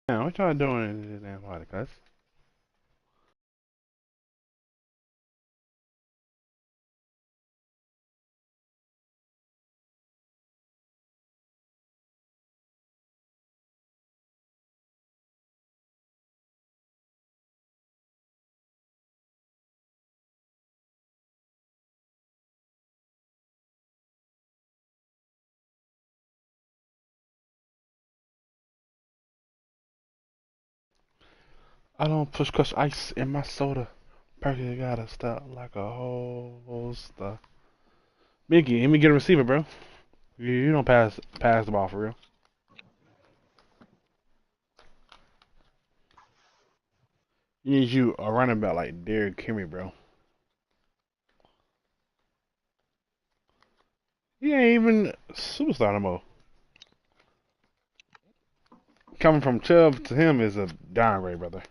Man, what y'all doing in this damn podcast? I don't push crush ice in my soda. Perky gotta stop like a whole stuff. Mickey, let me get a receiver, bro. You don't pass the ball for real. You need you a running back like Derrick Henry, bro. He ain't even superstar no more. Coming from Chubb to him is a downgrade, brother.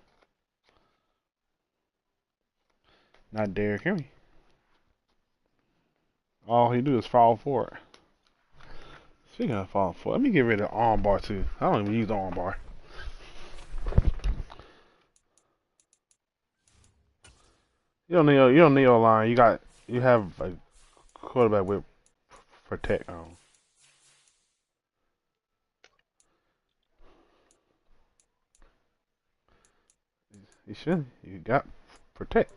Not Derrick Henry. All he do is fall for it. Speaking of falling for it, let me get rid of arm bar too. I don't even use the arm bar. You don't need a line. You have a quarterback with protect on. You should. You got protect.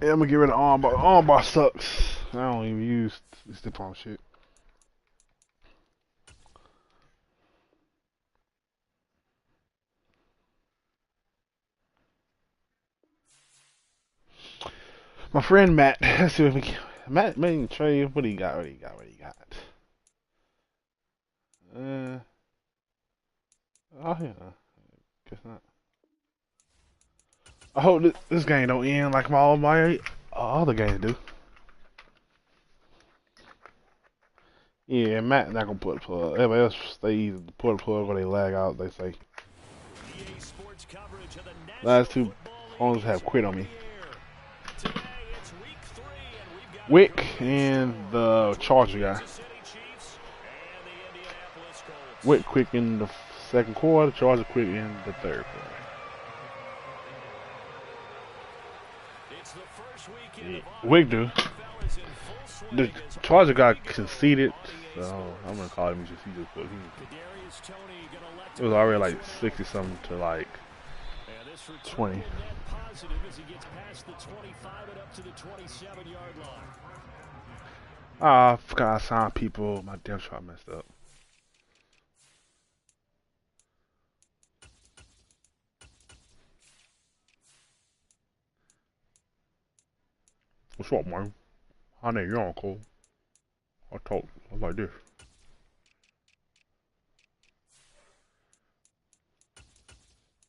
Yeah, I'm gonna get rid of armbar. Armbar sucks. I don't even use this tip on shit. My friend Matt. Let's see what we can. Matt made trade. What do you got? What do you got? What do you got? Uh. Oh yeah. Guess not. I hope this game don't end like all my other games do. Yeah, Matt not gonna put a plug. Everybody else they either put a plug or they lag out. They say last two phones have quit on me. Wick and the Charger guy. Wick quick in the second quarter. Charger quick in the third quarter. Yeah. Wick do. The Charger got conceded, so I'm gonna call him just he just put. It was already like 60 something to like 20. Ah, I forgot I signed people. My damn shot messed up. What's up, man? Honey, you're on cool. I talk like this.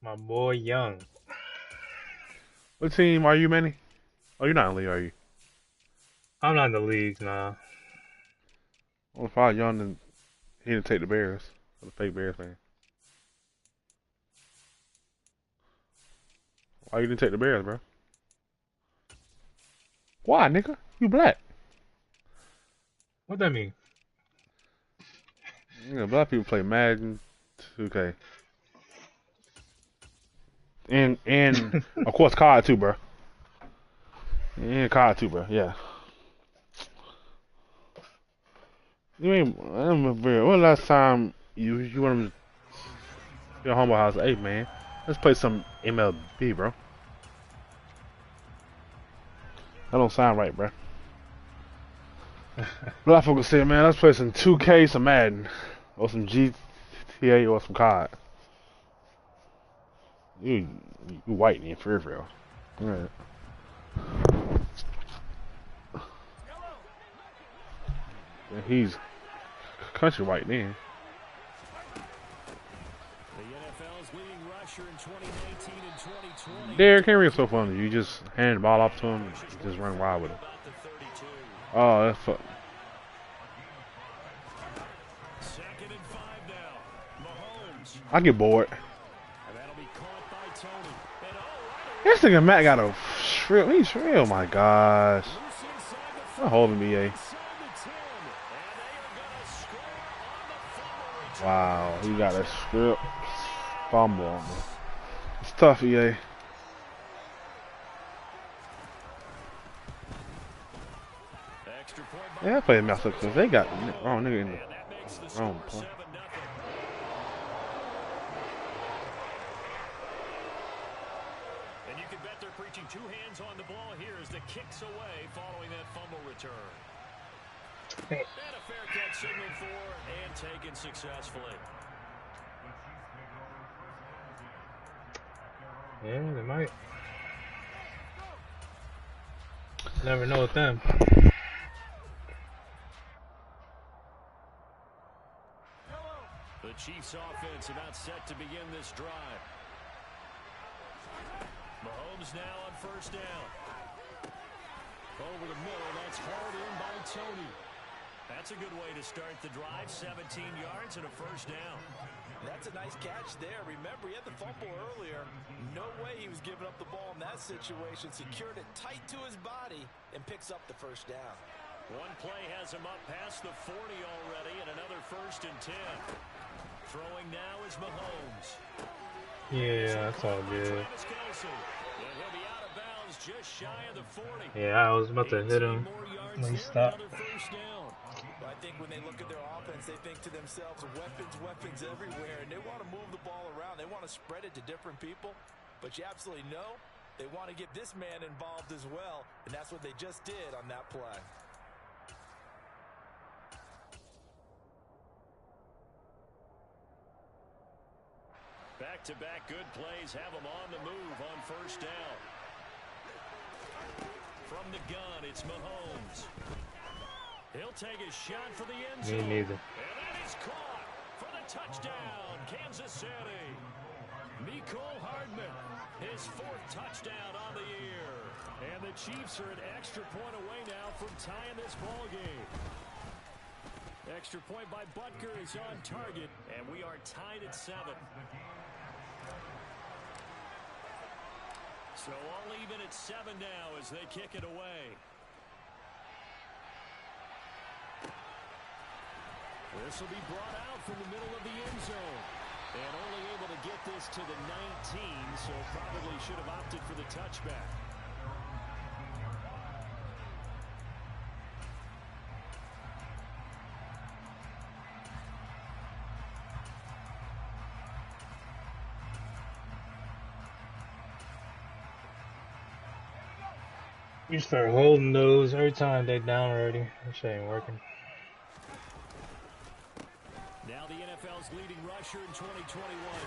My boy Young. What team are you, Manny? Oh, you're not in the league, are you? I'm not in the league now. Well, if I was young, then he didn't take the Bears. I'm a fake Bears fan. Why you didn't take the Bears, bro? Why, nigga? You black. What that mean? Yeah, black people play Madden, 2K, and of course COD too, bro. And COD too, bro. Yeah. You ain't. I'm very. When last time you want to your humble house? Hey man, let's play some MLB, bro. That don't sound right, bro. Black folks say, man, let's play some 2K, some Madden, or some GTA, or some COD. You, you white and for real. Right. And he's country white then. Derrick Henry is so funny. You just hand the ball off to him and just run wild with it. Oh, that's fuck. I get bored. This nigga Matt got a shrill. He's shrill. Oh my gosh. I'm holding BA. Wow, he got a strip fumble on me. It's tough, EA. Yeah, I played mess up because they got the wrong nigga in the wrong play. And you can bet they're preaching two hands on the ball here as the kicks away following that fumble return. And a fair catch signaled for and taken successfully. Yeah, they might. Never know with them. The Chiefs offense about set to begin this drive. Mahomes now on first down. Over the middle, that's hauled in by Tony. That's a good way to start the drive. 17 yards and a first down. That's a nice catch there. Remember, he had the fumble earlier. No way he was giving up the ball in that situation. Secured it tight to his body and picks up the first down. One play has him up past the 40 already and another first and 10. Throwing now is Mahomes. Yeah, that's all good. And he'll be out of bounds just shy of the 40. Yeah, I was about to hit him when he stopped. I think when they look at their offense, they think to themselves, weapons everywhere, and they want to move the ball around. They want to spread it to different people, but you absolutely know they want to get this man involved as well, and that's what they just did on that play. Back-to-back good plays have them on the move on first down. From the gun, it's Mahomes. He'll take a shot for the end zone. Me neither. And that is caught for the touchdown, Kansas City. Mecole Hardman, his fourth touchdown on the year. And the Chiefs are an extra point away now from tying this ball game. Extra point by Butker is on target, and we are tied at 7. So all even at 7 now as they kick it away. This will be brought out from the middle of the end zone. And only able to get this to the 19, so probably should have opted for the touchback. You start holding those every time they down already. That shit ain't working. Now the NFL's leading rusher in 2021,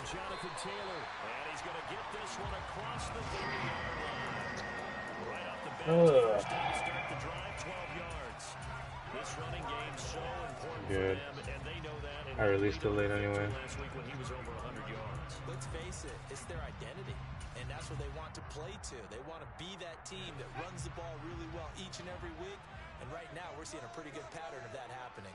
Jonathan Taylor. And he's going to get this one across the 30-yard line. Right off the bat, first down to start the drive, 12 yards. This running game so important for them, and they know that. And I released it late anyway. Last week when he was over 100 yards. Let's face it, it's their identity, and that's what they want to play to. They want to be that team that runs the ball really well each and every week, and right now we're seeing a pretty good pattern of that happening.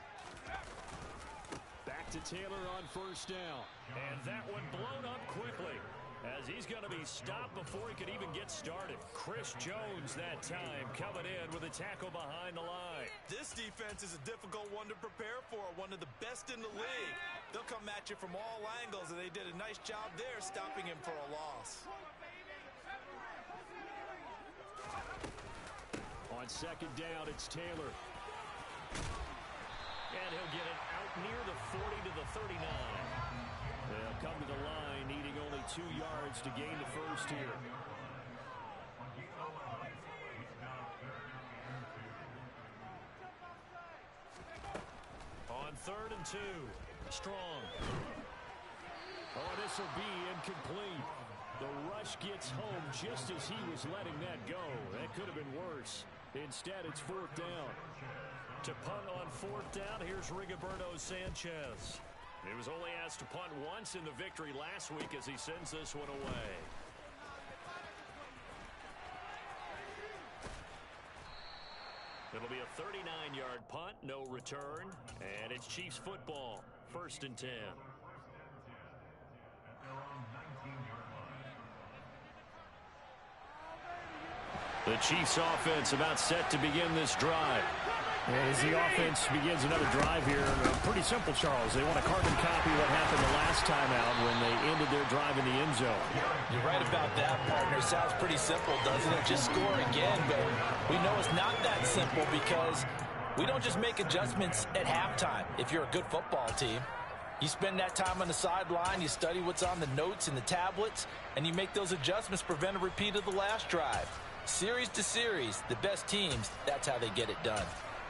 Back to Taylor on first down. And that one blown up quickly as he's going to be stopped before he could even get started. Chris Jones that time coming in with a tackle behind the line. This defense is a difficult one to prepare for, one of the best in the league. They'll come at you from all angles, and they did a nice job there stopping him for a loss. On second down, it's Taylor. And he'll get it out near the 40 to the 39. They'll come to the line, needing only 2 yards to gain the first here. On 3rd and 2, Strong. Oh, this will be incomplete. The rush gets home just as he was letting that go. That could have been worse. Instead, it's 4th down. To punt on 4th down, here's Rigoberto Sanchez. He was only asked to punt once in the victory last week as he sends this one away. It'll be a 39-yard punt, no return, and it's Chiefs football, 1st and 10. The Chiefs offense about set to begin this drive. As the offense begins another drive here, pretty simple, Charles. They want to carbon copy what happened the last time out when they ended their drive in the end zone. You're right about that, partner. Sounds pretty simple, doesn't it? Just score again, but we know it's not that simple because we don't just make adjustments at halftime if you're a good football team. You spend that time on the sideline, you study what's on the notes and the tablets, and you make those adjustments to prevent a repeat of the last drive. Series to series, the best teams, that's how they get it done.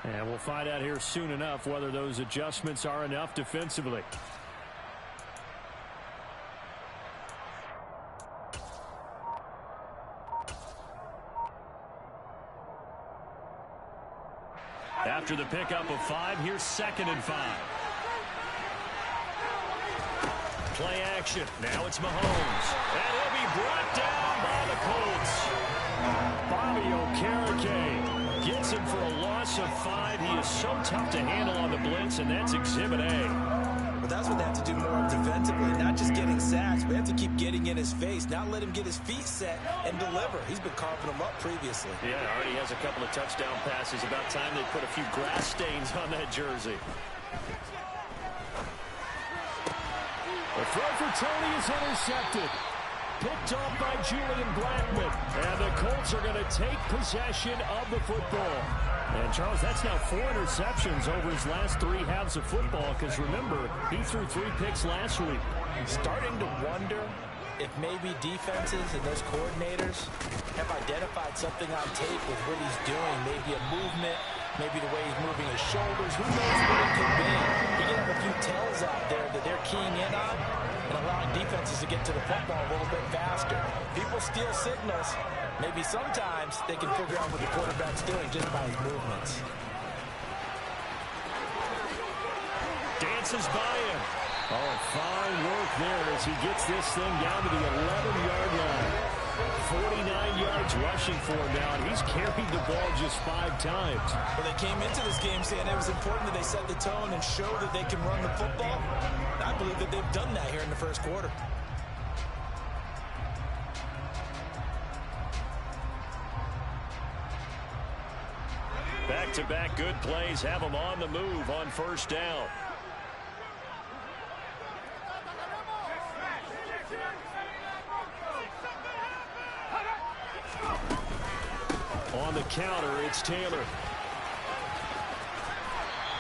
And we'll find out here soon enough whether those adjustments are enough defensively. After the pickup of 5, here's 2nd and 5. Play action. Now it's Mahomes. And he'll be brought down by the Colts. Bobby Okereke gets him for a loss of 5. He is so tough to handle on the blitz, and that's Exhibit A. But that's what they have to do more defensively, not just getting sacks. We have to keep getting in his face, not let him get his feet set and deliver. He's been carving them up previously. Yeah, already has a couple of touchdown passes. About time they put a few grass stains on that jersey. The throw for Tony is intercepted. Picked off by Julian Blackmon. And the Colts are going to take possession of the football. And, Charles, that's now 4 interceptions over his last 3 halves of football. Because, remember, he threw 3 picks last week. Starting to wonder if maybe defenses and those coordinators have identified something on tape with what he's doing. Maybe a movement, maybe the way he's moving his shoulders. Who knows what it could be? He can have a few tells out there that they're keying in on and allowing defenses to get to the football a little bit faster. People steal signals. Maybe sometimes they can figure out what the quarterback's doing just by his movements. Dances by him. Oh, fine work there as he gets this thing down to the 11-yard line. 49 yards rushing for him now, and he's carried the ball just 5 times. Well, they came into this game saying it was important that they set the tone and show that they can run the football. I believe that they've done that here in the first quarter. Back-to-back good plays have them on the move on first down. On the counter, it's Taylor.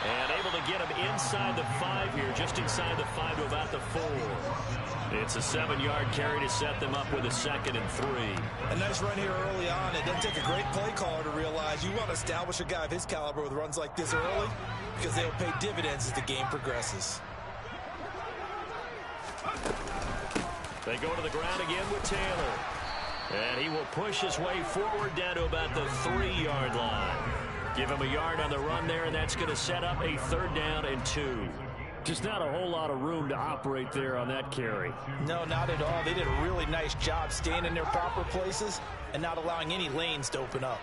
And able to get him inside the 5 here, just inside the 5 to about the 4. It's a 7-yard carry to set them up with a 2nd and 3. A nice run here early on. It doesn't take a great play caller to realize you want to establish a guy of his caliber with runs like this early because they'll pay dividends as the game progresses. They go to the ground again with Taylor. And he will push his way forward down to about the 3-yard line. Give him a yard on the run there, and that's going to set up a 3rd down and 2. Just not a whole lot of room to operate there on that carry. No, not at all. They did a really nice job staying in their proper places and not allowing any lanes to open up.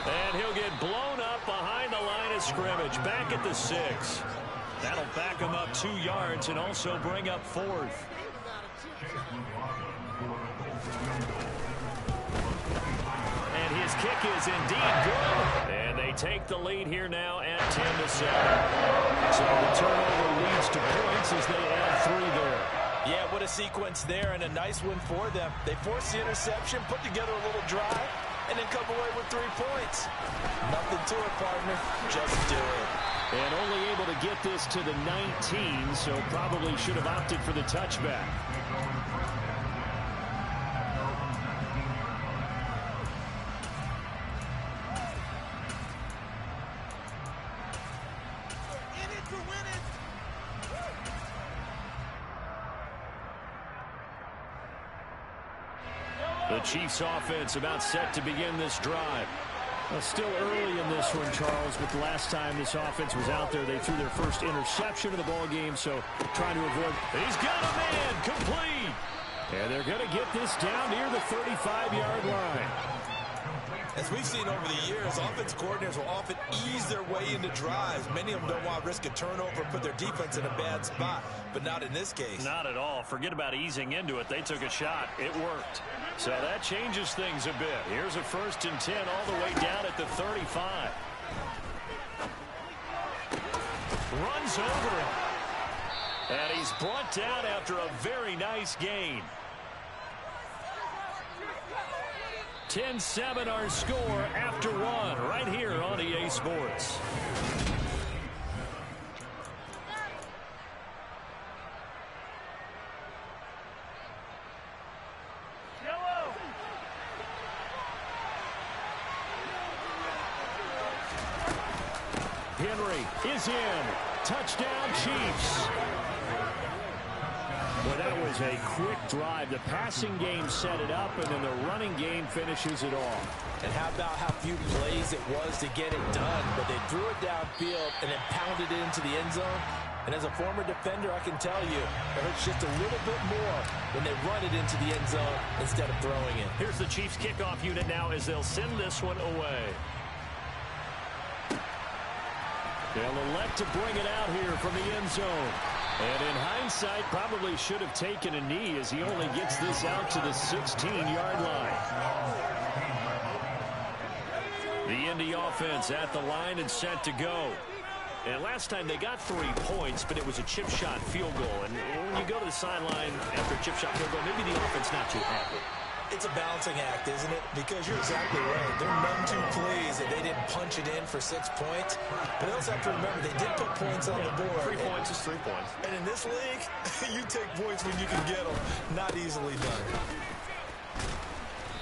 And he'll get blown up behind the line of scrimmage, back at the 6. That'll back him up 2 yards and also bring up 4th. And his kick is indeed good. And they take the lead here now at 10-7. So the turnover leads to points as they add 3 there. Yeah, what a sequence there and a nice one for them. They forced the interception, put together a little drive, and then come away with 3 points. Nothing to it, partner. Just do it. And only able to get this to the 19, so probably should have opted for the touchback. The Chiefs offense about set to begin this drive. Still early in this one, Charles, but the last time this offense was out there, they threw their first interception of the ball game, so trying to avoid. He's got a man, complete. And they're going to get this down near the 35-yard line. As we've seen over the years, offense coordinators will often ease their way into drives. Many of them don't want to risk a turnover or put their defense in a bad spot, but not in this case. Not at all. Forget about easing into it. They took a shot. It worked. So that changes things a bit. Here's a 1st and 10 all the way down at the 35. Runs over him. And he's brought down after a very nice gain. 10-7 our score after one right here on EA Sports. Henry is in. Touchdown, Chiefs. Well, that was a quick drive. The passing game set it up, and then the running game finishes it off. And how about how few plays it was to get it done, but they threw it downfield and then pounded it into the end zone. And as a former defender, I can tell you, it hurts just a little bit more when they run it into the end zone instead of throwing it. Here's the Chiefs kickoff unit now as they'll send this one away. They'll elect to bring it out here from the end zone. And in hindsight, probably should have taken a knee as he only gets this out to the 16-yard line. The Indy offense at the line and set to go. And last time they got 3 points, but it was a chip shot field goal. And when you go to the sideline after a chip shot field goal, maybe the offense not too happy. It's a balancing act, isn't it? Because you're exactly right. They're none too pleased that they didn't punch it in for 6 points. But they also have to remember they did put points on the board. 3 points is 3 points. And in this league, you take points when you can get them. Not easily done.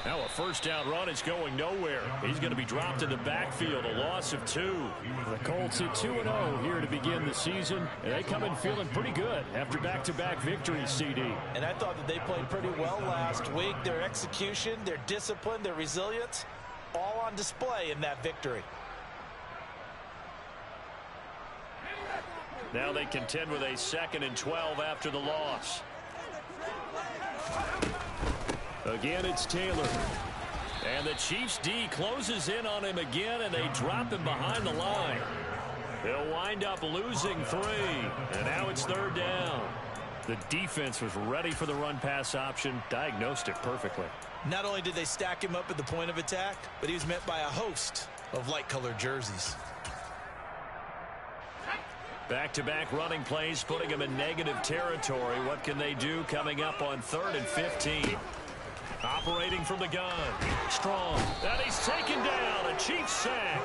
Now a first down run is going nowhere. He's going to be dropped in the backfield, a loss of 2. The Colts at 2-0 here to begin the season, and they come in feeling pretty good after back-to-back victories, CD. And I thought that they played pretty well last week. Their execution, their discipline, their resilience, all on display in that victory. Now they contend with a 2nd and 12 after the loss. Again, it's Taylor. And the Chiefs D closes in on him again, and they drop him behind the line. They'll wind up losing 3. And now it's 3rd down. The defense was ready for the run-pass option, diagnosed it perfectly. Not only did they stack him up at the point of attack, but he was met by a host of light-colored jerseys. Back-to-back running plays, putting them in negative territory. What can they do coming up on 3rd and 15? Operating from the gun. Strong. And he's taken down. A Chiefs sack.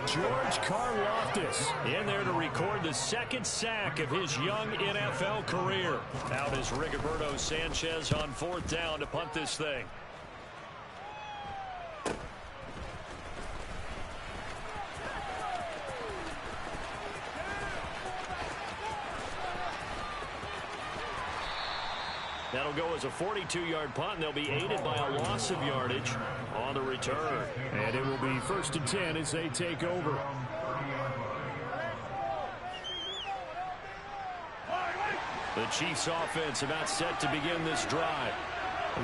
George Karlaftis in there to record the 2nd sack of his young NFL career. Out is Rigoberto Sanchez on 4th down to punt this thing. That'll go as a 42-yard punt, and they'll be aided by a loss of yardage on the return. And it will be 1st and 10 as they take over. The Chiefs offense about set to begin this drive.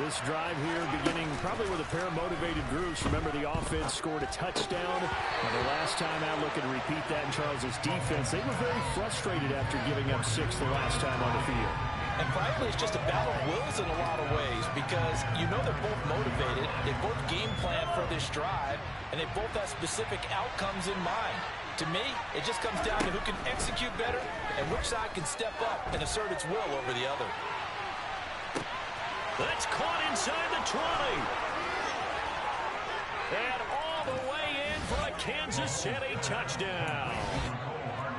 This drive here beginning probably with a pair of motivated groups. Remember, the offense scored a touchdown. And the last time out, looking to repeat that in Charles's defense, they were very frustrated after giving up 6 the last time on the field. And frankly, it's just a battle of wills in a lot of ways because you know they're both motivated. They both game plan for this drive, and they both have specific outcomes in mind. To me, it just comes down to who can execute better and which side can step up and assert its will over the other. That's caught inside the 20. And all the way in for a Kansas City touchdown.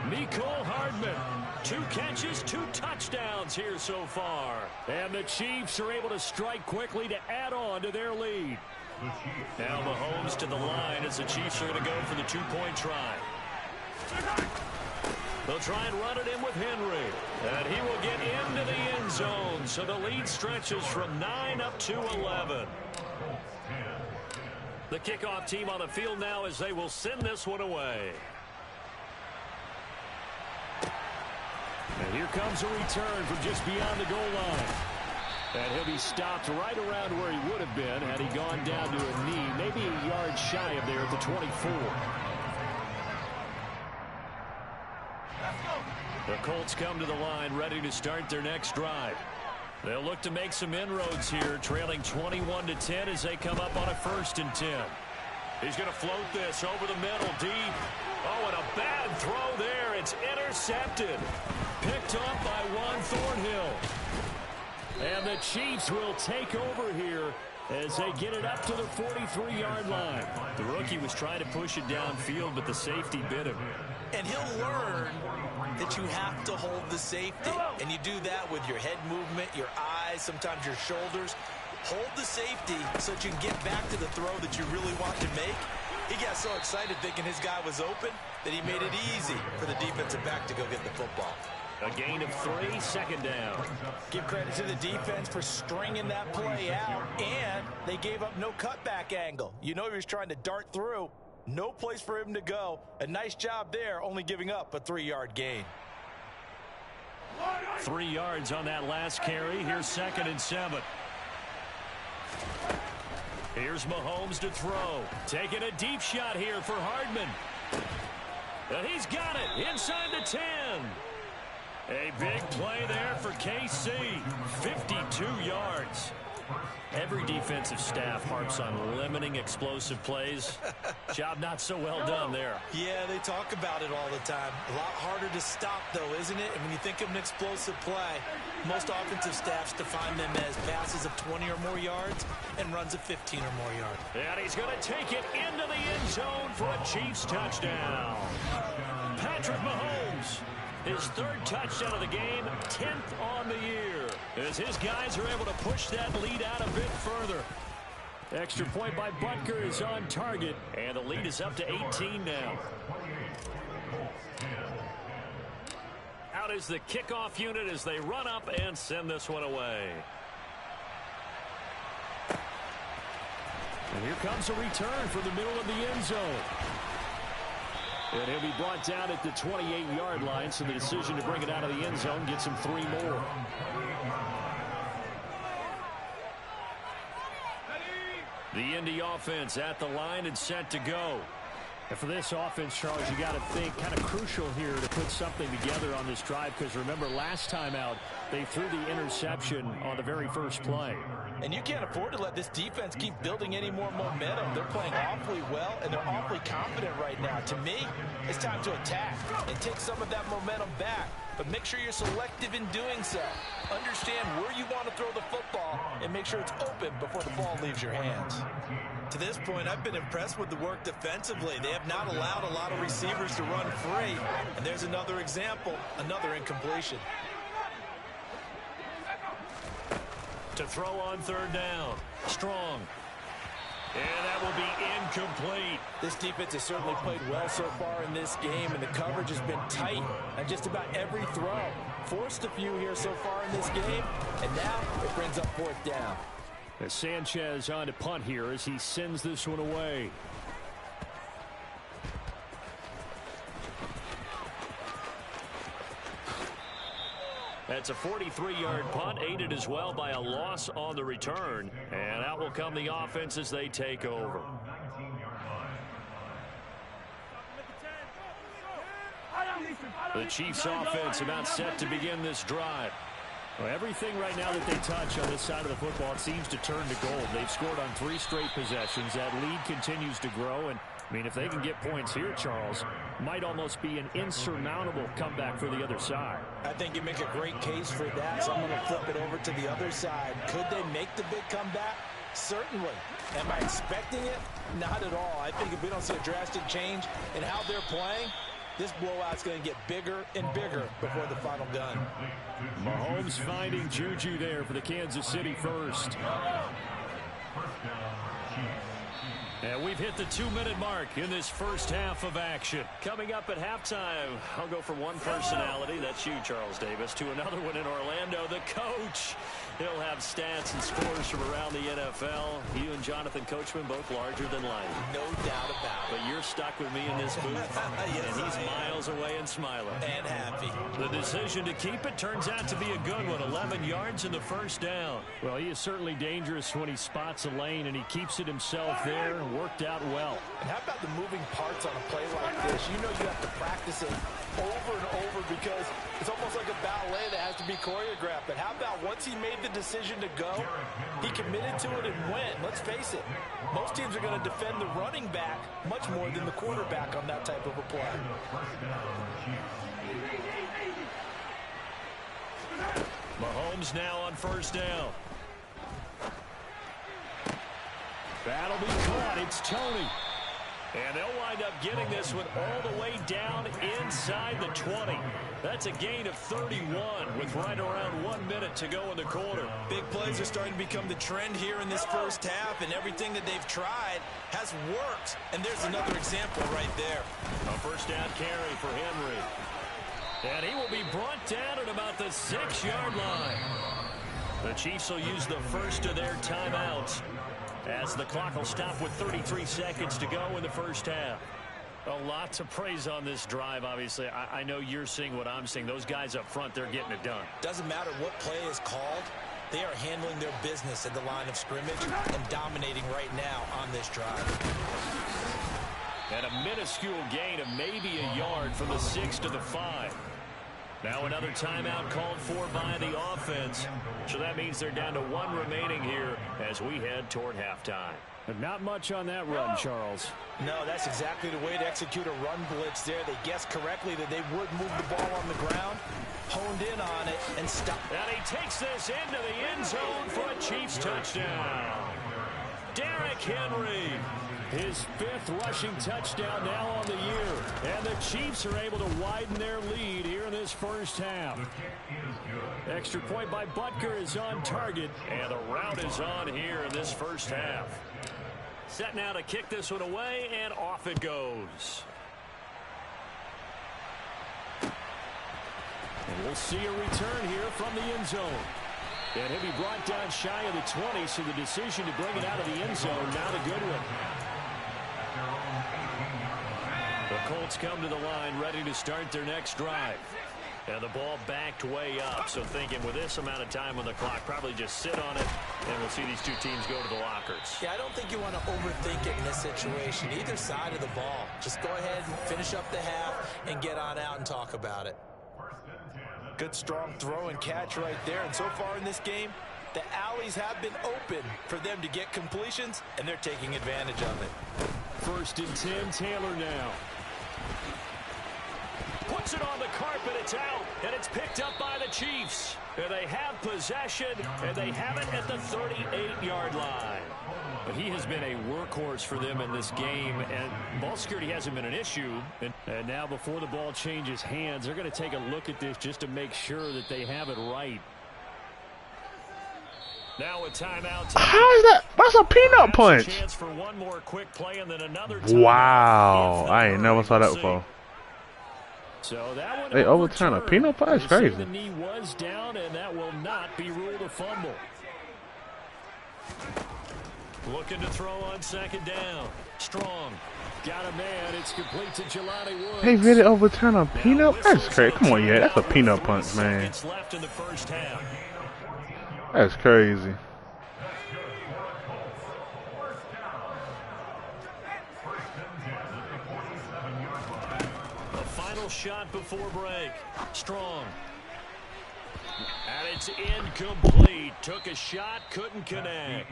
Mecole Hardman. 2 catches, 2 touchdowns here so far. And the Chiefs are able to strike quickly to add on to their lead. Now Mahomes to the line as the Chiefs are going to go for the 2-point try. They'll try and run it in with Henry. And he will get into the end zone. So the lead stretches from 9 up to 11. The kickoff team on the field now as they will send this one away. And here comes a return from just beyond the goal line. And he'll be stopped right around where he would have been had he gone down to a knee, maybe a yard shy of there at the 24. The Colts come to the line ready to start their next drive. They'll look to make some inroads here, trailing 21-10 as they come up on a 1st and 10. He's going to float this over the middle, deep. Oh, and a bad throw there. It's intercepted. Picked up by Juan Thornhill. And the Chiefs will take over here as they get it up to the 43-yard line. The rookie was trying to push it downfield, but the safety bit him. And he'll learn that you have to hold the safety. And you do that with your head movement, your eyes, sometimes your shoulders. Hold the safety so that you can get back to the throw that you really want to make. He got so excited thinking his guy was open that he made it easy for the defensive back to go get the football. A gain of 3, 2nd down. Give credit to the defense for stringing that play out, and they gave up no cutback angle. You know he was trying to dart through. No place for him to go. A nice job there, only giving up a 3-yard gain. 3 yards on that last carry. Here's 2nd and 7. Here's Mahomes to throw. Taking a deep shot here for Hardman. And he's got it inside the 10. A big play there for KC. 52 yards. Every defensive staff harps on limiting explosive plays. Job not so well done there. Yeah, they talk about it all the time. A lot harder to stop, though, isn't it? And when you think of an explosive play, most offensive staffs define them as passes of 20 or more yards and runs of 15 or more yards. And he's going to take it into the end zone for a Chiefs touchdown. Patrick Mahomes. His 3rd touchdown of the game, 10th on the year, as his guys are able to push that lead out a bit further. Extra point by Butker is on target, and the lead is up to 18 now. Out is the kickoff unit as they run up and send this one away. And here comes a return from the middle of the end zone. And he'll be brought down at the 28-yard line, so the decision to bring it out of the end zone gets him 3 more. The Indy offense at the line and set to go. And for this offense, Charles, you got to think kind of crucial here to put something together on this drive, because remember last time out they threw the interception on the very first play. And you can't afford to let this defense keep building any more momentum. They're playing awfully well, and they're awfully confident right now. To me, it's time to attack and take some of that momentum back. But make sure you're selective in doing so. Understand where you want to throw the football and make sure it's open before the ball leaves your hands. To this point, I've been impressed with the work defensively. They have not allowed a lot of receivers to run free. And there's another example, another incompletion. To throw on 3rd down. Strong. And that will be incomplete. This defense has certainly played well so far in this game, and the coverage has been tight on just about every throw. Forced a few here so far in this game, and now it brings up 4th down. As Sanchez on to punt here as he sends this one away. That's a 43-yard punt, aided as well by a loss on the return. And out will come the offense as they take over. The Chiefs offense about set to begin this drive. Well, everything right now that they touch on this side of the football, it seems to turn to gold. They've scored on 3 straight possessions. That lead continues to grow. And, I mean, if they can get points here, Charles, might almost be an insurmountable comeback for the other side. I think you make a great case for that, so I'm going to flip it over to the other side. Could they make the big comeback? Certainly. Am I expecting it? Not at all. I think if we don't see a drastic change in how they're playing, this blowout's going to get bigger and bigger before the final gun. Mahomes finding Juju there for the Kansas City first. And we've hit the 2-minute mark in this first half of action. Coming up at halftime, I'll go from one personality, that's you, Charles Davis, to another one in Orlando, the coach. He'll have stats and scores from around the NFL. You and Jonathan Coachman both larger than life. No doubt about it. But you're stuck with me in this booth, Yes, and he's miles away and smiling. And happy. The decision to keep it turns out to be a good one, 11 yards in the first down. Well, he is certainly dangerous when he spots a lane, and he keeps it himself there. Worked out well. And how about the moving parts on a play like this? You know you have to practice it over and over because it's almost like a ballet that has to be choreographed. But how about once he made the decision to go, he committed to it and went. Let's face it, most teams are going to defend the running back much more than the quarterback on that type of a play. Mahomes now on first down. That'll be caught. It's Tony. And they'll wind up getting this one all the way down inside the 20. That's a gain of 31 with right around 1 minute to go in the quarter. Big plays are starting to become the trend here in this first half, and everything that they've tried has worked. And there's another example right there. A first down carry for Henry. And he will be brought down at about the 6-yard line. The Chiefs will use the first of their timeouts, as the clock will stop with 33 seconds to go in the first half. A lot to praise on this drive, obviously. I know you're seeing what I'm seeing. Those guys up front, they're getting it done. Doesn't matter what play is called. They are handling their business at the line of scrimmage and dominating right now on this drive. And a minuscule gain of maybe a yard from the 6 to the 5. Now another timeout called for by the offense. So that means they're down to 1 remaining here as we head toward halftime. But not much on that run, Charles. No, that's exactly the way to execute a run blitz there. They guessed correctly that they would move the ball on the ground, honed in on it, and stopped. And he takes this into the end zone for a Chiefs touchdown. Derrick Henry, his 5th rushing touchdown now on the year. And the Chiefs are able to widen their lead here in this first half. Extra point by Butker is on target, and the route is on here in this first half. Set now to kick this one away, and off it goes. And we'll see a return here from the end zone. And he'll be brought down shy of the 20, so the decision to bring it out of the end zone, not a good one. The Colts come to the line ready to start their next drive. And the ball backed way up, so thinking with this amount of time on the clock, probably just sit on it, and we'll see these two teams go to the lockers. Yeah, I don't think you want to overthink it in this situation. Either side of the ball. Just go ahead and finish up the half and get on out and talk about it. Good strong throw and catch right there. And so far in this game, the alleys have been open for them to get completions, and they're taking advantage of it. 1st and 10, Taylor now. Puts it on the carpet, it's out, and it's picked up by the Chiefs. And they have possession, and they have it at the 38-yard line. But he has been a workhorse for them in this game, and ball security hasn't been an issue. And now before the ball changes hands, they're going to take a look at this just to make sure that they have it right. Now a timeout. How is that? That's a peanut punch. Chance for one more quick play and then another Wow, I ain't never saw that before. So that one they overturned a peanut punch. Crazy. The knee was down, and that will not be ruled a fumble. Looking to throw on 2nd down. Strong. Got a man. It's complete to Jelani Woods. They really overturned a peanut? That's crazy. Come on, yeah, that's a peanut punch, man. It's left in the first half. That's crazy. The final shot before break. Strong. And it's incomplete. Took a shot, couldn't connect.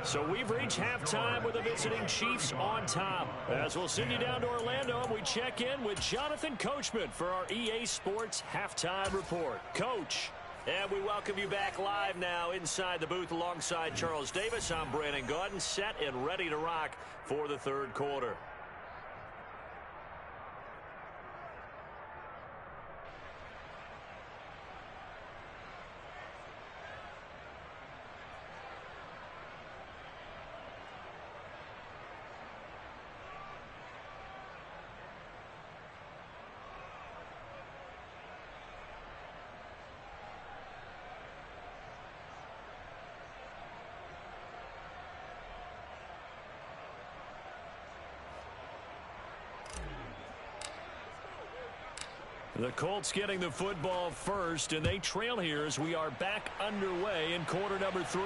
So we've reached halftime with the visiting Chiefs on top. As we'll send you down to Orlando, and we check in with Jonathan Coachman for our EA Sports Halftime Report. Coach. And we welcome you back live now inside the booth alongside Charles Davis. I'm Brandon Gaudin, set and ready to rock for the 3rd quarter. The Colts getting the football first, and they trail here as we are back underway in quarter number 3.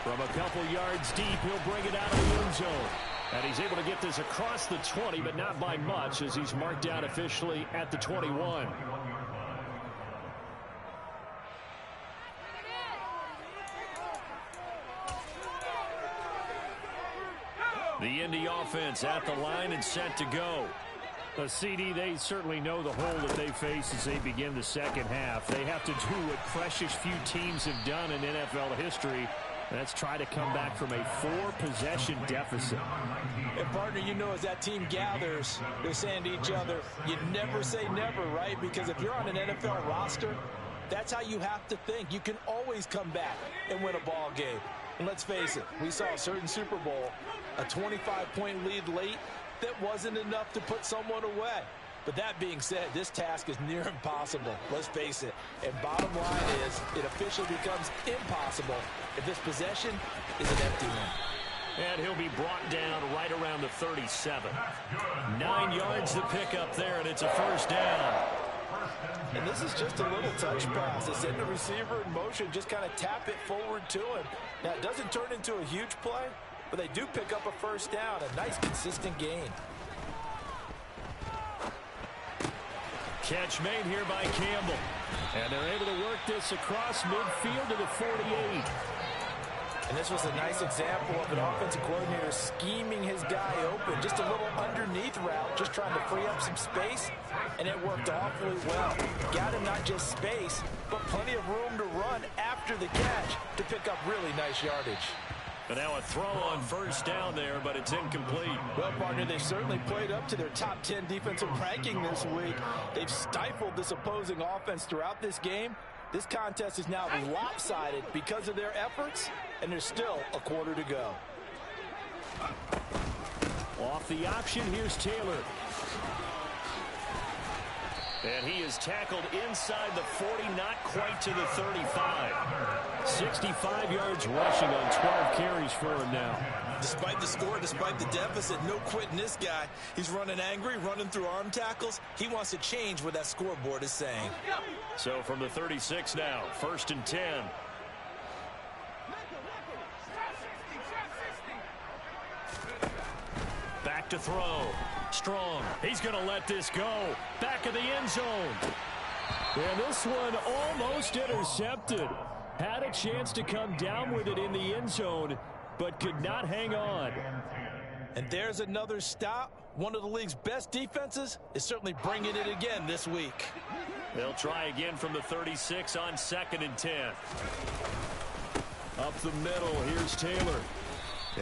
From a couple yards deep, he'll bring it out of the end zone. And he's able to get this across the 20, but not by much as he's marked down officially at the 21. The Indy offense at the line and set to go. A CD, they certainly know the hole that they face as they begin the second half. They have to do what precious few teams have done in NFL history. That's try to come back from a 4-possession deficit. And partner, you know, as that team gathers, they're saying to each other, you never say never, right? Because if you're on an NFL roster, that's how you have to think. You can always come back and win a ball game. And let's face it, we saw a certain Super Bowl, a 25-point lead late, that wasn't enough to put someone away. But that being said, this task is near impossible. Let's face it. And bottom line is, it officially becomes impossible if this possession is an empty one. And he'll be brought down right around the 37. 9 yards to pick up there, and it's a first down. And this is just a little touch pass. They send the receiver in motion, just kind of tap it forward to him. Now, it doesn't turn into a huge play, but they do pick up a first down. A nice, consistent gain. Catch made here by Campbell. And they're able to work this across midfield to the 48. And this was a nice example of an offensive coordinator scheming his guy open. Just a little underneath route, just trying to free up some space. And it worked awfully well. Got him not just space, but plenty of room to run after the catch to pick up really nice yardage. But now a throw on first down there, but it's incomplete. Well, partner, they've certainly played up to their top 10 defensive ranking this week. They've stifled this opposing offense throughout this game. This contest is now lopsided because of their efforts, and there's still a quarter to go. Off the option, here's Taylor. And he is tackled inside the 40, not quite to the 35. 65 yards rushing on 12 carries for him now. Despite the score, despite the deficit, no quitting this guy. He's running angry, running through arm tackles. He wants to change what that scoreboard is saying. So from the 36 now, 1st and 10. Back to throw. Strong. He's going to let this go. Back of the end zone. And this one almost intercepted. Had a chance to come down with it in the end zone, but could not hang on. And there's another stop. One of the league's best defenses is certainly bringing it again this week. They'll try again from the 36 on 2nd and 10. Up the middle, here's Taylor.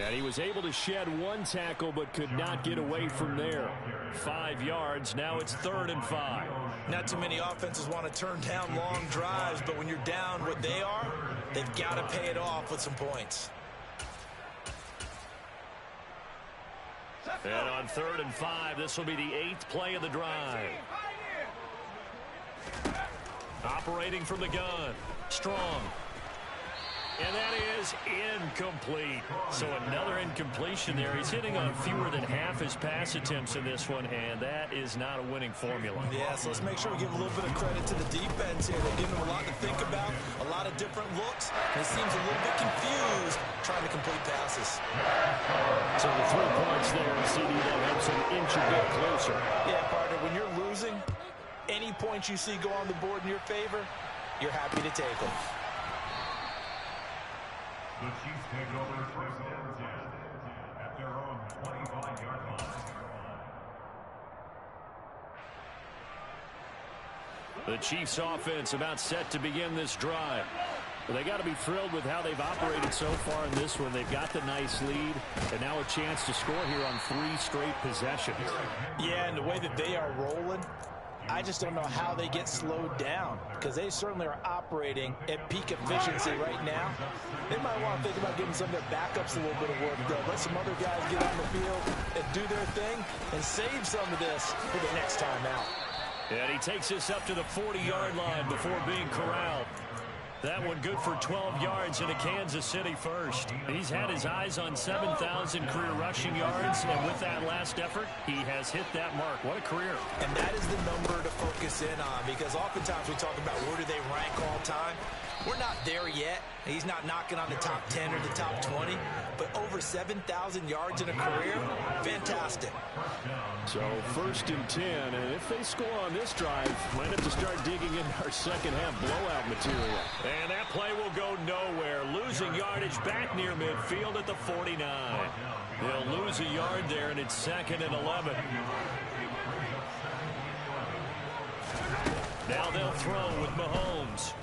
And he was able to shed one tackle, but could not get away from there. 5 yards, now it's 3rd and 5. Not too many offenses want to turn down long drives, but when you're down what they are, they've got to pay it off with some points. And on 3rd and 5, this will be the 8th play of the drive. Operating from the gun. Strong. And that is incomplete. So another incompletion there. He's hitting on fewer than half his pass attempts in this one, and that is not a winning formula. Yeah, so let's make sure we give a little bit of credit to the defense here. They're giving him a lot to think about, a lot of different looks, and he seems a little bit confused trying to complete passes. So the 3 points there, CD, that helps him inch a bit closer. Yeah, partner, when you're losing, any points you see go on the board in your favor, you're happy to take them. The Chiefs take over 1st and 10 at their own 25-yard line. The Chiefs offense about set to begin this drive. Well, they got to be thrilled with how they've operated so far in this one. They've got the nice lead, and now a chance to score here on 3 straight possessions. Yeah, and the way that they are rolling, I just don't know how they get slowed down, because they certainly are operating at peak efficiency right now. They might want to think about giving some of their backups a little bit of work done. Let some other guys get on the field and do their thing and save some of this for the next time out. And he takes this up to the 40-yard line before being corralled. That one good for 12 yards in a Kansas City first. He's had his eyes on 7,000 career rushing yards, and with that last effort, he has hit that mark. What a career. And that is the number to focus in on, because oftentimes we talk about where do they rank all time. We're not there yet. He's not knocking on the top 10 or the top 20, but over 7,000 yards in a career, fantastic. So 1st and 10, and if they score on this drive, might have to start digging into our second half blowout material. And that play will go nowhere. Losing yardage back near midfield at the 49. They'll lose a yard there, and it's 2nd and 11. Now they'll throw with Mahomes.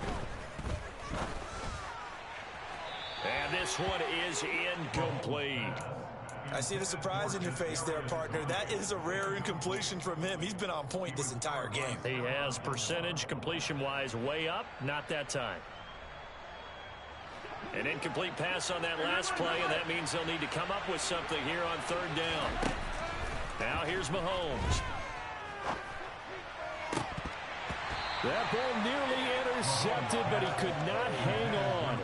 And this one is incomplete. I see the surprise in your face there, partner. That is a rare incompletion from him. He's been on point this entire game. He has percentage completion-wise way up, not that time. An incomplete pass on that last play, and that means they'll need to come up with something here on 3rd down. Now here's Mahomes. That ball nearly intercepted, but he could not hang on.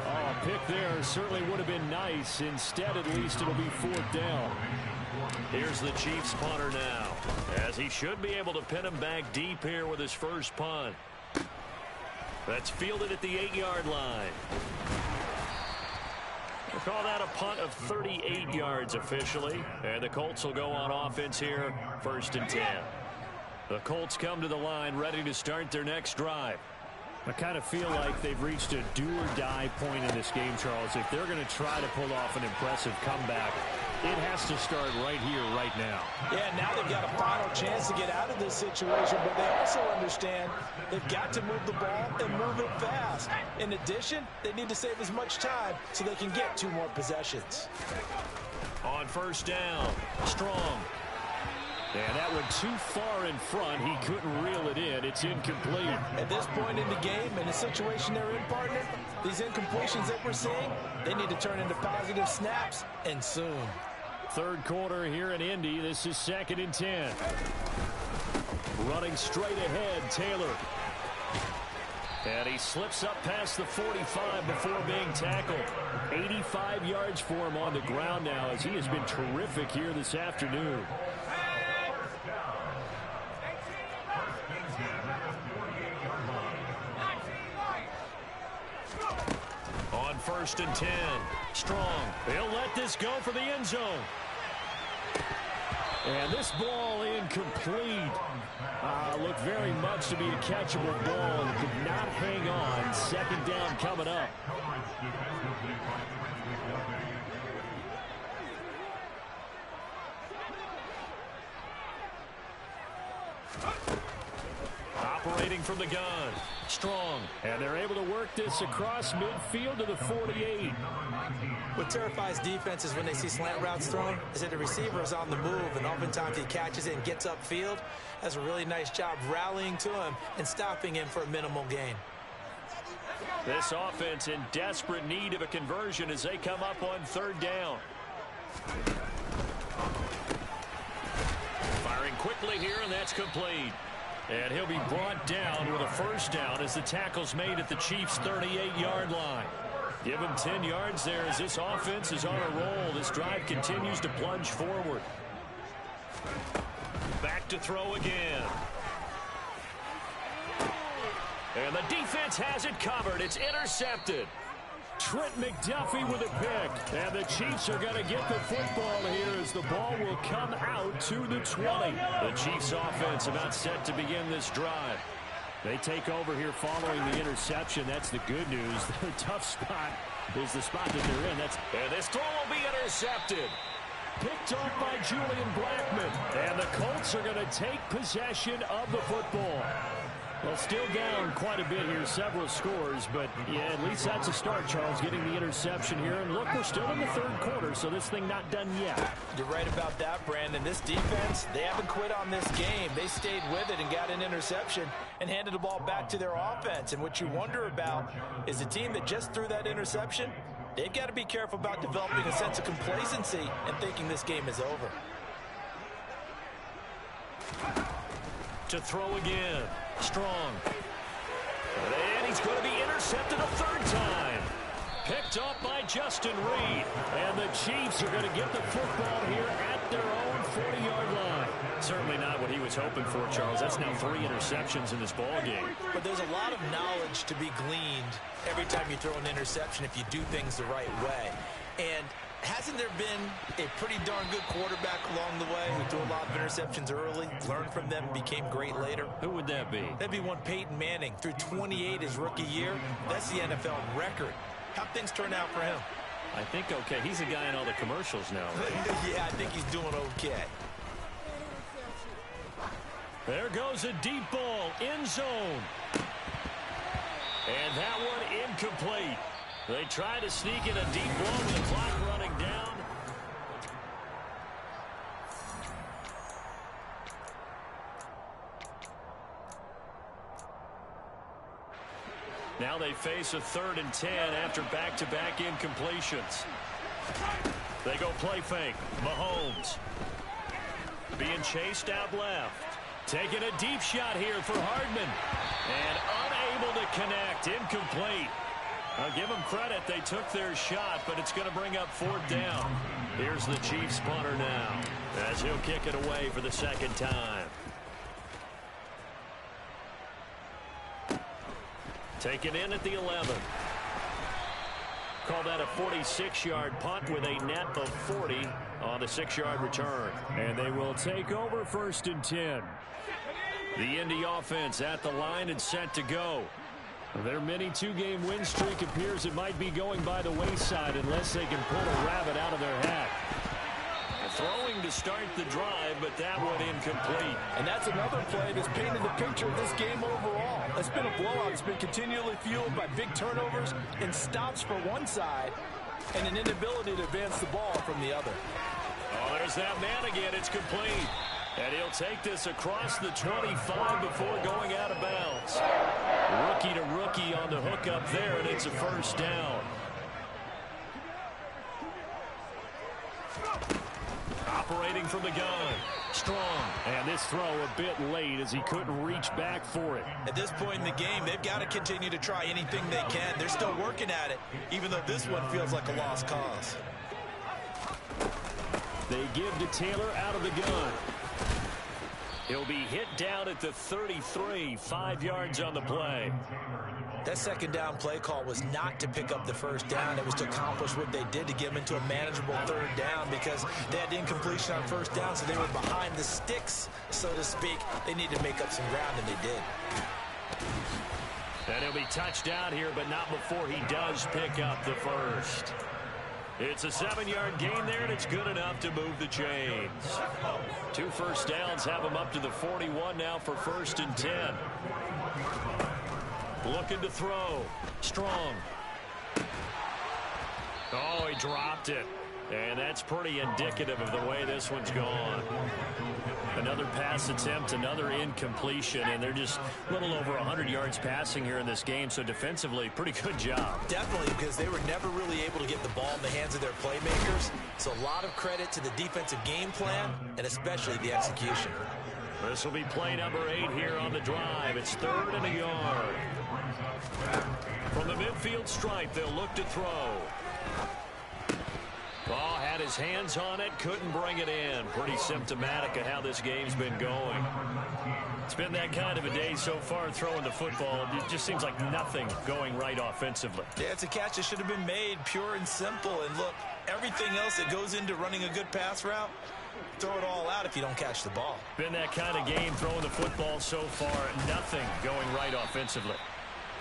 Oh, a pick there certainly would have been nice. Instead, at least, it'll be 4th down. Here's the Chiefs punter now, as he should be able to pin him back deep here with his first punt. That's fielded at the 8-yard line. We'll call that a punt of 38 yards officially. And the Colts will go on offense here, 1st and 10. The Colts come to the line ready to start their next drive. I kind of feel like they've reached a do-or-die point in this game, Charles. If they're going to try to pull off an impressive comeback, it has to start right here, right now. Yeah, now they've got a final chance to get out of this situation, but they also understand they've got to move the ball and move it fast. In addition, they need to save as much time so they can get 2 more possessions. On 1st down, Strong. And that went too far in front. He couldn't reel it in. It's incomplete. At this point in the game, in the situation they're in, partner, these incompletions that we're seeing, they need to turn into positive snaps, and soon. 3rd quarter here in Indy. This is 2nd and 10. Running straight ahead, Taylor. And he slips up past the 45 before being tackled. 85 yards for him on the ground now, as he has been terrific here this afternoon. On 1st and 10, Strong. He'll let this go for the end zone. And this ball incomplete. Looked very much to be a catchable ball. Did not hang on. 2nd down coming up. Operating from the gun. Strong. And they're able to work this across midfield to the 48. What terrifies defenses when they see slant routes thrown is that the receiver is on the move, and oftentimes he catches it and gets upfield. Does a really nice job rallying to him and stopping him for a minimal gain. This offense in desperate need of a conversion as they come up on 3rd down. Firing quickly here, and that's complete. And he'll be brought down with a 1st down as the tackle's made at the Chiefs' 38-yard line. Give him 10 yards there as this offense is on a roll. This drive continues to plunge forward. Back to throw again. And the defense has it covered. It's intercepted. Trent McDuffie with a pick. And the Chiefs are going to get the football here as the ball will come out to the 20. The Chiefs offense about set to begin this drive. They take over here following the interception. That's the good news. The tough spot is the spot that they're in. And this throw will be intercepted. Picked off by Julian Blackmon. And the Colts are going to take possession of the football. Well, still down quite a bit here, several scores, but yeah, at least that's a start, Charles, getting the interception here. And look, we're still in the 3rd quarter, so this thing not done yet. You're right about that, Brandon. This defense, they haven't quit on this game. They stayed with it and got an interception and handed the ball back to their offense. And what you wonder about is the team that just threw that interception, they've got to be careful about developing a sense of complacency and thinking this game is over. To throw again. Strong. And he's going to be intercepted a third time. Picked off by Justin Reed. And the Chiefs are going to get the football here at their own 40-yard line. Certainly not what he was hoping for, Charles. That's now 3 interceptions in this ball game. But there's a lot of knowledge to be gleaned every time you throw an interception if you do things the right way. And hasn't there been a pretty darn good quarterback along the way who threw a lot of interceptions early, learned from them, became great later? Who would that be? That'd be one Peyton Manning. Threw 28 his rookie year. That's the NFL record. How'd things turn out for him? I think okay. He's a guy in all the commercials now, right? Yeah, I think he's doing okay. There goes a deep ball, end zone. And that one incomplete. They try to sneak in a deep ball with the clock running down. Now they face a 3rd and 10 after back-to-back incompletions. They go play fake. Mahomes being chased out left. Taking a deep shot here for Hardman. And unable to connect. Incomplete. I'll give them credit. They took their shot, but it's going to bring up 4th down. Here's the Chiefs punter now as he'll kick it away for the 2nd time. Taken in at the 11. Call that a 46-yard punt with a net of 40 on the 6-yard return. And they will take over 1st and 10. The Indy offense at the line and set to go. Their mini 2-game win streak appears it might be going by the wayside unless they can pull a rabbit out of their hat. Throwing to start the drive, but that one incomplete. And that's another play that's painted the picture of this game overall. It's been a blowout. It's been continually fueled by big turnovers and stops for one side and an inability to advance the ball from the other. Oh, there's that man again. It's complete. And he'll take this across the 25 before going out of bounds. Rookie to rookie on the hook up there, and it's a 1st down. Operating from the gun. Strong. And this throw a bit late as he couldn't reach back for it. At this point in the game, they've got to continue to try anything they can. They're still working at it, even though this one feels like a lost cause. They give to Taylor out of the gun. He'll be hit down at the 33, 5 yards on the play. That 2nd down play call was not to pick up the 1st down. It was to accomplish what they did to get them into a manageable 3rd down because they had incompletion on 1st down, so they were behind the sticks, so to speak. They needed to make up some ground, and they did. And he'll be touched down here, but not before he does pick up the 1st. It's a 7-yard gain there, and it's good enough to move the chains. 2 first downs have them up to the 41 now for 1st and 10. Looking to throw. Strong. Oh, he dropped it. And that's pretty indicative of the way this one's gone. Another pass attempt, another incompletion, and they're just a little over 100 yards passing here in this game, so defensively, pretty good job. Definitely, because they were never really able to get the ball in the hands of their playmakers, so a lot of credit to the defensive game plan, and especially the execution. This will be play number 8 here on the drive. It's 3rd and a yard. From the midfield stripe, they'll look to throw. Oh, had his hands on it, couldn't bring it in. Pretty symptomatic of how this game's been going. It's been that kind of a day so far throwing the football. It just seems like nothing going right offensively. Yeah, it's a catch that should have been made, pure and simple. And look, everything else that goes into running a good pass route, throw it all out if you don't catch the ball. Been that kind of game throwing the football so far. Nothing going right offensively.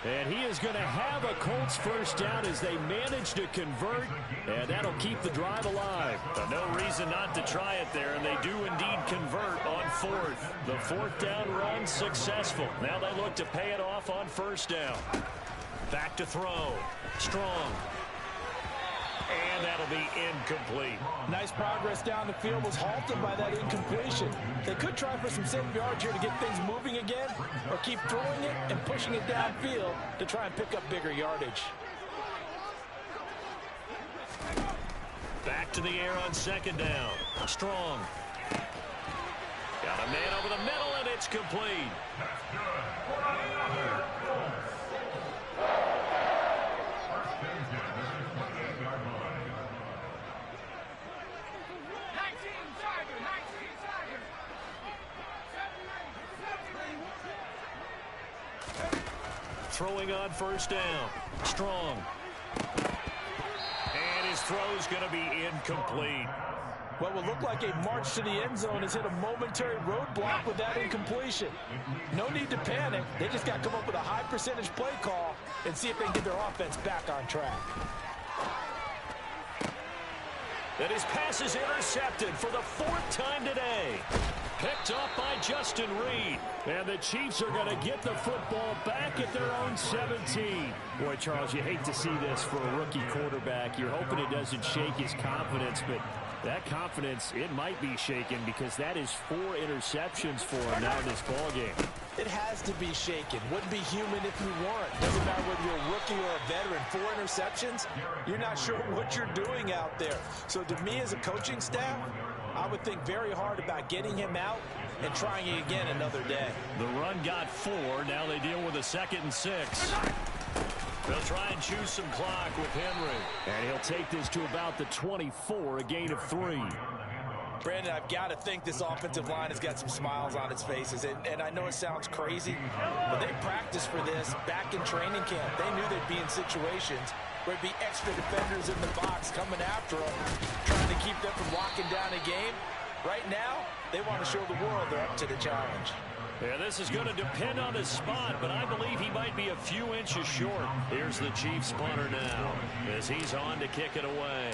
And he is going to have a Colts 1st down as they manage to convert, and that'll keep the drive alive. But no reason not to try it there, and they do indeed convert on 4th. The 4th down run successful. Now they look to pay it off on 1st down. Back to throw. Strong. And that'll be incomplete. Nice progress down the field, was halted by that incompletion. They could try for some safe yards here to get things moving again, or keep throwing it and pushing it downfield to try and pick up bigger yardage. Back to the air on 2nd down. Strong. Got a man over the middle, and it's complete. throwing on first down. Strong. And his throw's going to be incomplete. What will look like a march to the end zone has hit a momentary roadblock with that incompletion. No need to panic. They just got to come up with a high percentage play call and see if they can get their offense back on track. And his pass is intercepted for the 4th time today. Picked off by Justin Reed. And the Chiefs are going to get the football back at their own 17. Boy, Charles, you hate to see this for a rookie quarterback. You're hoping it doesn't shake his confidence, but that confidence, it might be shaken because that is 4 interceptions for him now in this ballgame. It has to be shaken. Wouldn't be human if you weren't. Doesn't matter whether you're a rookie or a veteran. 4 interceptions, you're not sure what you're doing out there. So to me as a coaching staff, I would think very hard about getting him out and trying it again another day. The run got 4. Now they deal with a 2nd and 6. They'll try and choose some clock with Henry. And he'll take this to about the 24, a gain of 3. Brandon, I've got to think this offensive line has got some smiles on its faces. And I know it sounds crazy, but they practiced for this back in training camp. They knew they'd be in situations where it'd be extra defenders in the box coming after them, trying to keep them from locking down a game. Right now, they want to show the world they're up to the challenge. Yeah, this is going to depend on his spot, but I believe he might be a few inches short. Here's the Chiefs punter now as he's on to kick it away.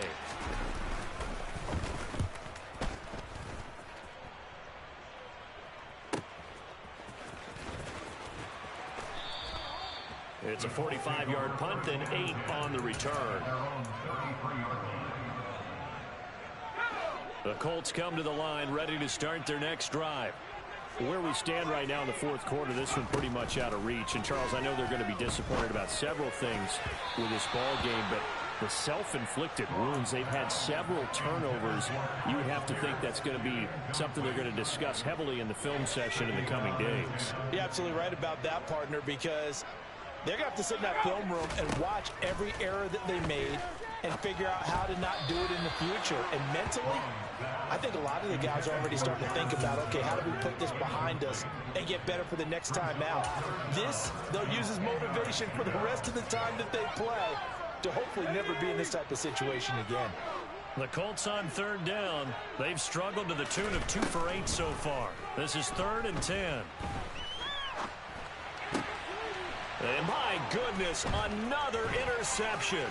It's a 45-yard punt and 8 on the return. The Colts come to the line ready to start their next drive. Where we stand right now in the 4th quarter, this one pretty much out of reach. And, Charles, I know they're going to be disappointed about several things with this ball game, but the self-inflicted wounds, they've had several turnovers. You would have to think that's going to be something they're going to discuss heavily in the film session in the coming days. You're absolutely right about that, partner, because they're going to have to sit in that film room and watch every error that they made and figure out how to not do it in the future. And mentally, I think a lot of the guys are already starting to think about, okay, how do we put this behind us and get better for the next time out? This, they'll use as motivation for the rest of the time that they play to hopefully never be in this type of situation again. The Colts on 3rd down. They've struggled to the tune of 2 for 8 so far. This is 3rd and 10. And my goodness, another interception.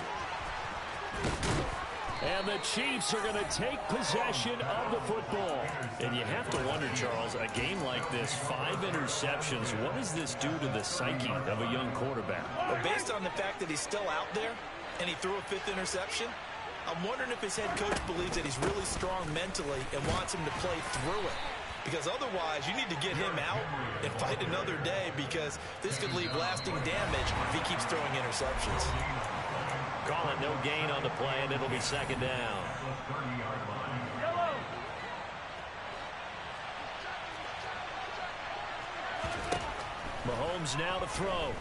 And the Chiefs are going to take possession of the football. And you have to wonder, Charles, a game like this, 5 interceptions, what does this do to the psyche of a young quarterback? Well, based on the fact that he's still out there and he threw a 5th interception, I'm wondering if his head coach believes that he's really strong mentally and wants him to play through it. Because otherwise, you need to get him out and fight another day, because this could leave lasting damage if he keeps throwing interceptions. Call it no gain on the play, and it'll be 2nd down. Mahomes now to throw.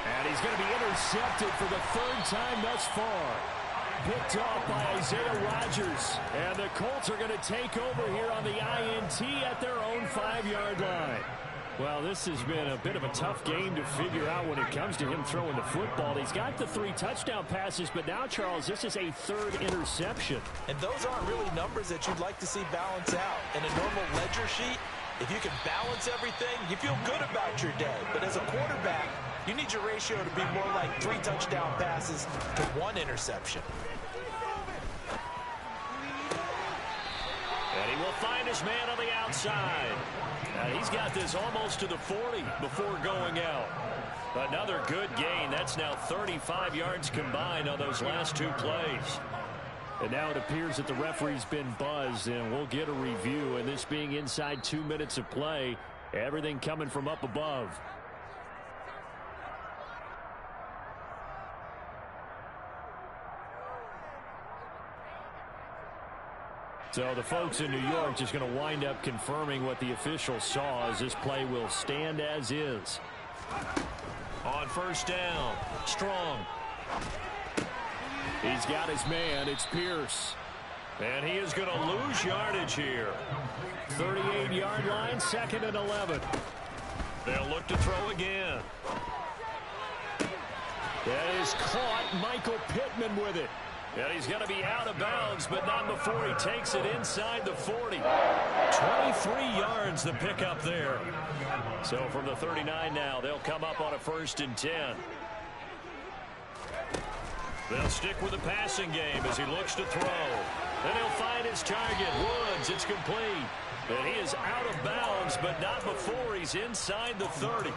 And he's going to be intercepted for the 3rd time thus far. Picked off by Isaiah Rodgers. And the Colts are going to take over here on the INT at their own 5-yard line. Well, this has been a bit of a tough game to figure out when it comes to him throwing the football. He's got the 3 touchdown passes, but now, Charles, this is a 3rd interception. And those aren't really numbers that you'd like to see balance out. In a normal ledger sheet, if you can balance everything, you feel good about your day. But as a quarterback, you need your ratio to be more like 3 touchdown passes to 1 interception. And he will find his man on the outside. He's got this almost to the 40 before going out. Another good gain. That's now 35 yards combined on those last 2 plays. And now it appears that the referee's been buzzed, and we'll get a review. And this being inside 2 minutes of play, everything coming from up above. So the folks in New York just going to wind up confirming what the officials saw, as this play will stand as is. On 1st down, Strong. He's got his man. It's Pierce. And he is going to lose yardage here. 38-yard line, 2nd and 11. They'll look to throw again. That is caught. Michael Pittman with it. And he's going to be out of bounds, but not before he takes it inside the 40. 23 yards the pickup there. So from the 39 now, they'll come up on a 1st and 10. They'll stick with the passing game as he looks to throw. And he'll find his target. Woods, it's complete. And he is out of bounds, but not before he's inside the 30.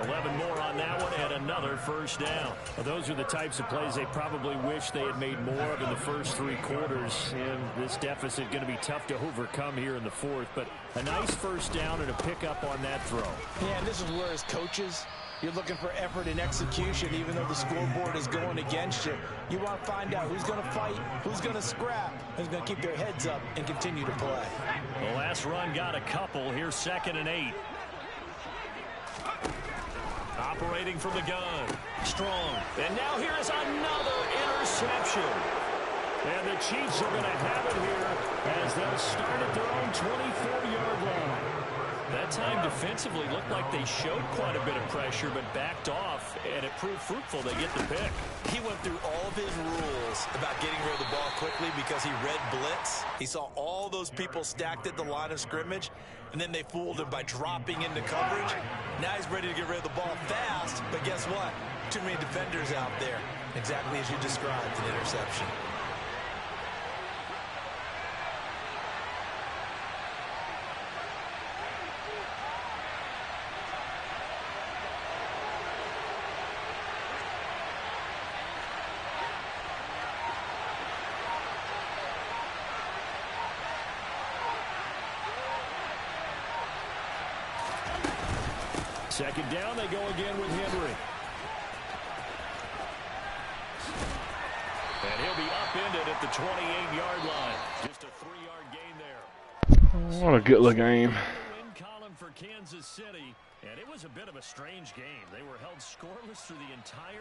11 more on that one and another 1st down. Well, those are the types of plays they probably wish they had made more of in the first 3 quarters. And this deficit going to be tough to overcome here in the 4th. But a nice 1st down and a pickup on that throw. Yeah, and this is where as coaches, you're looking for effort and execution, even though the scoreboard is going against you. You want to find out who's going to fight, who's going to scrap, who's going to keep their heads up and continue to play. The last run got a couple. Here's 2nd and 8. Operating from the gun. Strong. And now here is another interception. And the Chiefs are going to have it here as they'll start at their own 24-yard line. That time defensively looked like they showed quite a bit of pressure but backed off, and it proved fruitful. They get the pick. He went through all of his rules about getting rid of the ball quickly because he read blitz. He saw all those people stacked at the line of scrimmage, and then they fooled him by dropping into coverage. Now he's ready to get rid of the ball fast, but guess what? Too many defenders out there. Exactly as you described, an interception. Second down, they go again with Henry. And he'll be upended at the 28-yard line. Just a 3-yard gain there. What a good little game. In column for Kansas City, and it was a bit of a strange game. They were held scoreless through the entire